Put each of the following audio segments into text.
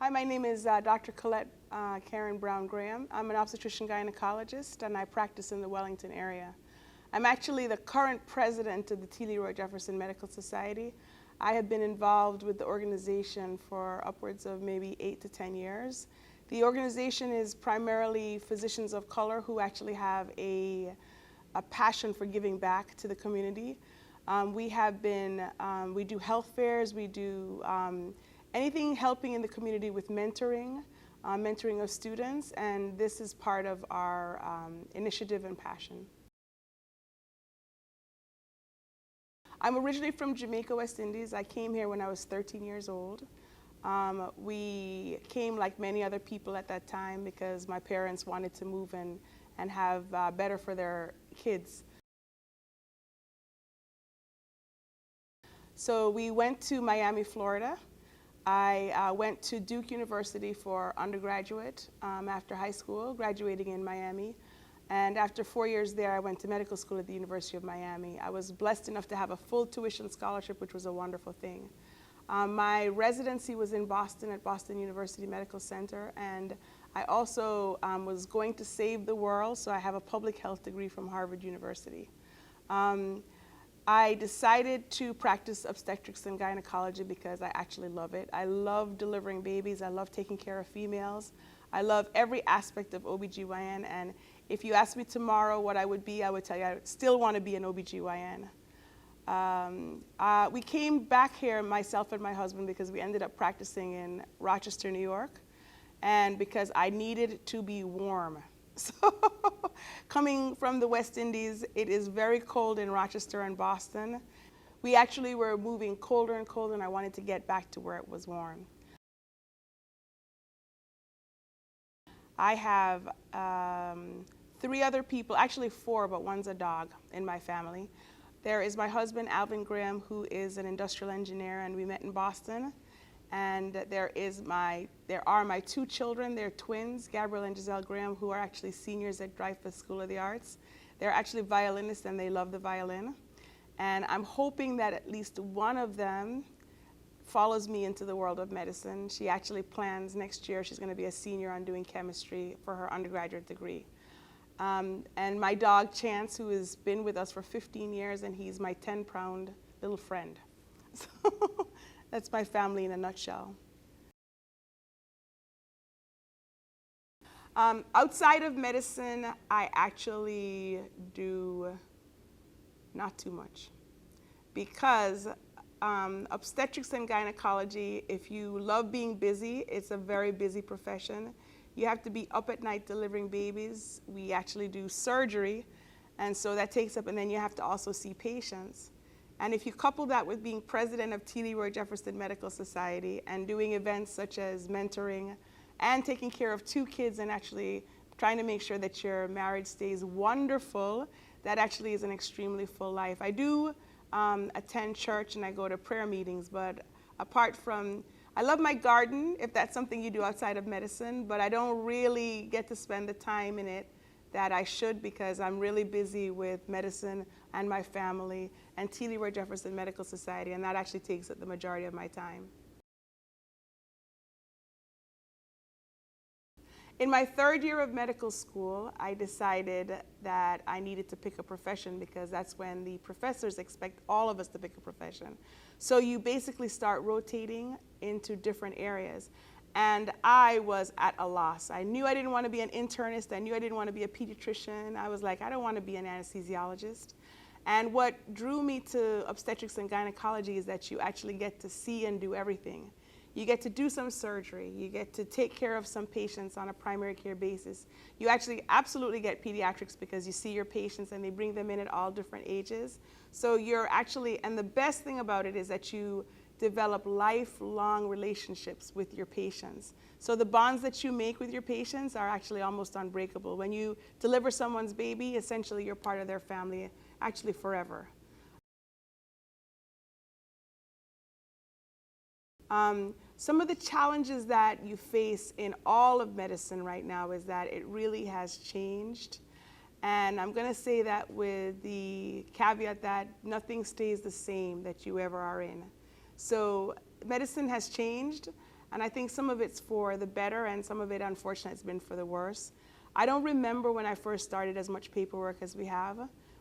Hi, my name is Dr. Colette Karen Brown Graham. I'm an obstetrician gynecologist and I practice in the Wellington area. I'm actually the current president of the T. Leroy Jefferson Medical Society. I have been involved with the organization for upwards of maybe 8 to 10 years. The organization is primarily physicians of color who actually have a passion for giving back to the community. We do health fairs, we do anything helping in the community with mentoring, mentoring of students, and this is part of our initiative and passion. I'm originally from Jamaica, West Indies. I came here when I was 13 years old. We came like many other people at that time because my parents wanted to move and have better for their kids. So we went to Miami, Florida. I went to Duke University for undergraduate after high school, graduating in Miami. And after 4 years there, I went to medical school at the University of Miami. I was blessed enough to have a full tuition scholarship, which was a wonderful thing. My residency was in Boston at Boston University Medical Center, and I also was going to save the world, so I have a public health degree from Harvard University. I decided to practice obstetrics and gynecology because I actually love it. I love delivering babies. I love taking care of females. I love every aspect of OBGYN, and if you ask me tomorrow what I would be, I would tell you I still want to be an OBGYN. We came back here, myself and my husband, because we ended up practicing in Rochester, New York, and because I needed to be warm. So coming from the West Indies, it is very cold in Rochester and Boston. We actually were moving colder and colder, and I wanted to get back to where it was warm. I have 3 other people, actually 4, but one's a dog in my family. There is my husband, Alvin Graham, who is an industrial engineer, and we met in Boston. And there are my 2 children. They're twins, Gabriel and Giselle Graham, who are actually seniors at Dreyfus School of the Arts. They're actually violinists, and they love the violin. And I'm hoping that at least one of them follows me into the world of medicine. She actually plans next year, she's going to be a senior on doing chemistry for her undergraduate degree. And my dog, Chance, who has been with us for 15 years, and he's my 10-pound little friend. So that's my family in a nutshell. Outside of medicine, I actually do not too much. Because obstetrics and gynecology, if you love being busy, it's a very busy profession. You have to be up at night delivering babies. We actually do surgery, and so that takes up, and then you have to also see patients. And if you couple that with being president of T. Leroy Jefferson Medical Society and doing events such as mentoring and taking care of 2 kids and actually trying to make sure that your marriage stays wonderful, that actually is an extremely full life. I do attend church and I go to prayer meetings, but apart from, I love my garden, if that's something you do outside of medicine, but I don't really get to spend the time in it that I should because I'm really busy with medicine and my family and T. Leroy Jefferson Medical Society, and that actually takes up the majority of my time. In my 3rd year of medical school, I decided that I needed to pick a profession because that's when the professors expect all of us to pick a profession. So you basically start rotating into different areas. And I was at a loss. I knew I didn't want to be an internist. I knew I didn't want to be a pediatrician. I was like, I don't want to be an anesthesiologist. And what drew me to obstetrics and gynecology is that you actually get to see and do everything. You get to do some surgery. You get to take care of some patients on a primary care basis. You actually absolutely get pediatrics because you see your patients and they bring them in at all different ages. So you're actually, and the best thing about it is that you develop lifelong relationships with your patients. So the bonds that you make with your patients are actually almost unbreakable. When you deliver someone's baby, essentially you're part of their family, actually forever. Some of the challenges that you face in all of medicine right now is that it really has changed. And I'm going to say that with the caveat that nothing stays the same that you ever are in. So medicine has changed. And I think some of it's for the better and some of it, unfortunately, has been for the worse. I don't remember when I first started as much paperwork as we have.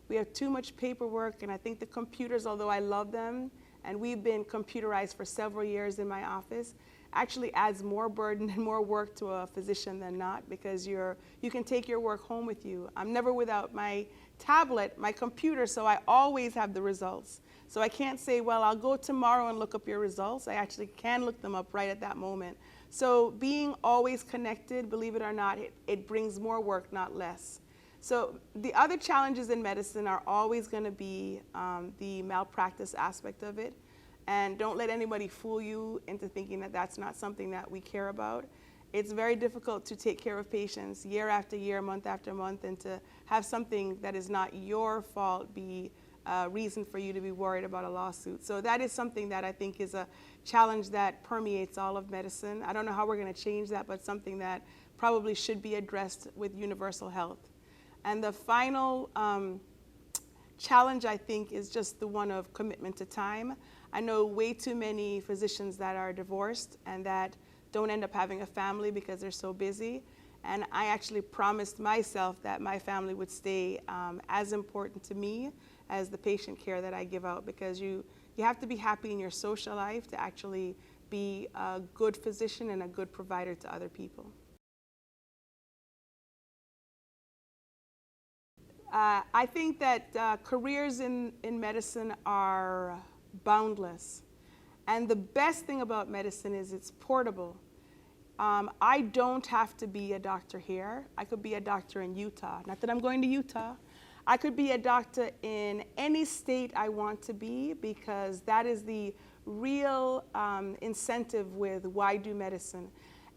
We have too much paperwork, and I think the computers, although I love them, and we've been computerized for several years in my office, actually adds more burden and more work to a physician than not, because you can take your work home with you. I'm never without my tablet, my computer, so I always have the results. So I can't say, well, I'll go tomorrow and look up your results. I actually can look them up right at that moment. So being always connected, believe it or not, it brings more work, not less. So the other challenges in medicine are always going to be the malpractice aspect of it. And don't let anybody fool you into thinking that that's not something that we care about. It's very difficult to take care of patients year after year, month after month, and to have something that is not your fault be a reason for you to be worried about a lawsuit. So that is something that I think is a challenge that permeates all of medicine. I don't know how we're going to change that, but something that probably should be addressed with universal health. And the final challenge, I think, is just the one of commitment to time. I know way too many physicians that are divorced and that don't end up having a family because they're so busy. And I actually promised myself that my family would stay as important to me as the patient care that I give out, because you have to be happy in your social life to actually be a good physician and a good provider to other people. I think that careers in medicine are boundless. And the best thing about medicine is it's portable. I don't have to be a doctor here. I could be a doctor in Utah. Not that I'm going to Utah. I could be a doctor in any state I want to be, because that is the real incentive with why do medicine.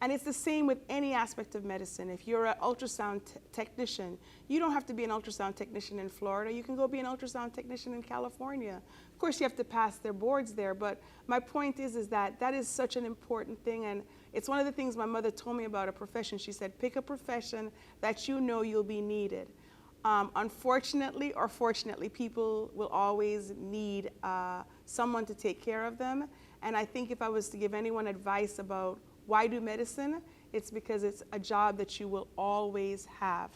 And it's the same with any aspect of medicine. If you're an ultrasound technician, you don't have to be an ultrasound technician in Florida. You can go be an ultrasound technician in California. Of course, you have to pass their boards there, but my point is that that is such an important thing, and it's one of the things my mother told me about a profession. She said, pick a profession that you know you'll be needed. Unfortunately or fortunately, people will always need someone to take care of them. And I think if I was to give anyone advice about why do medicine, it's because it's a job that you will always have.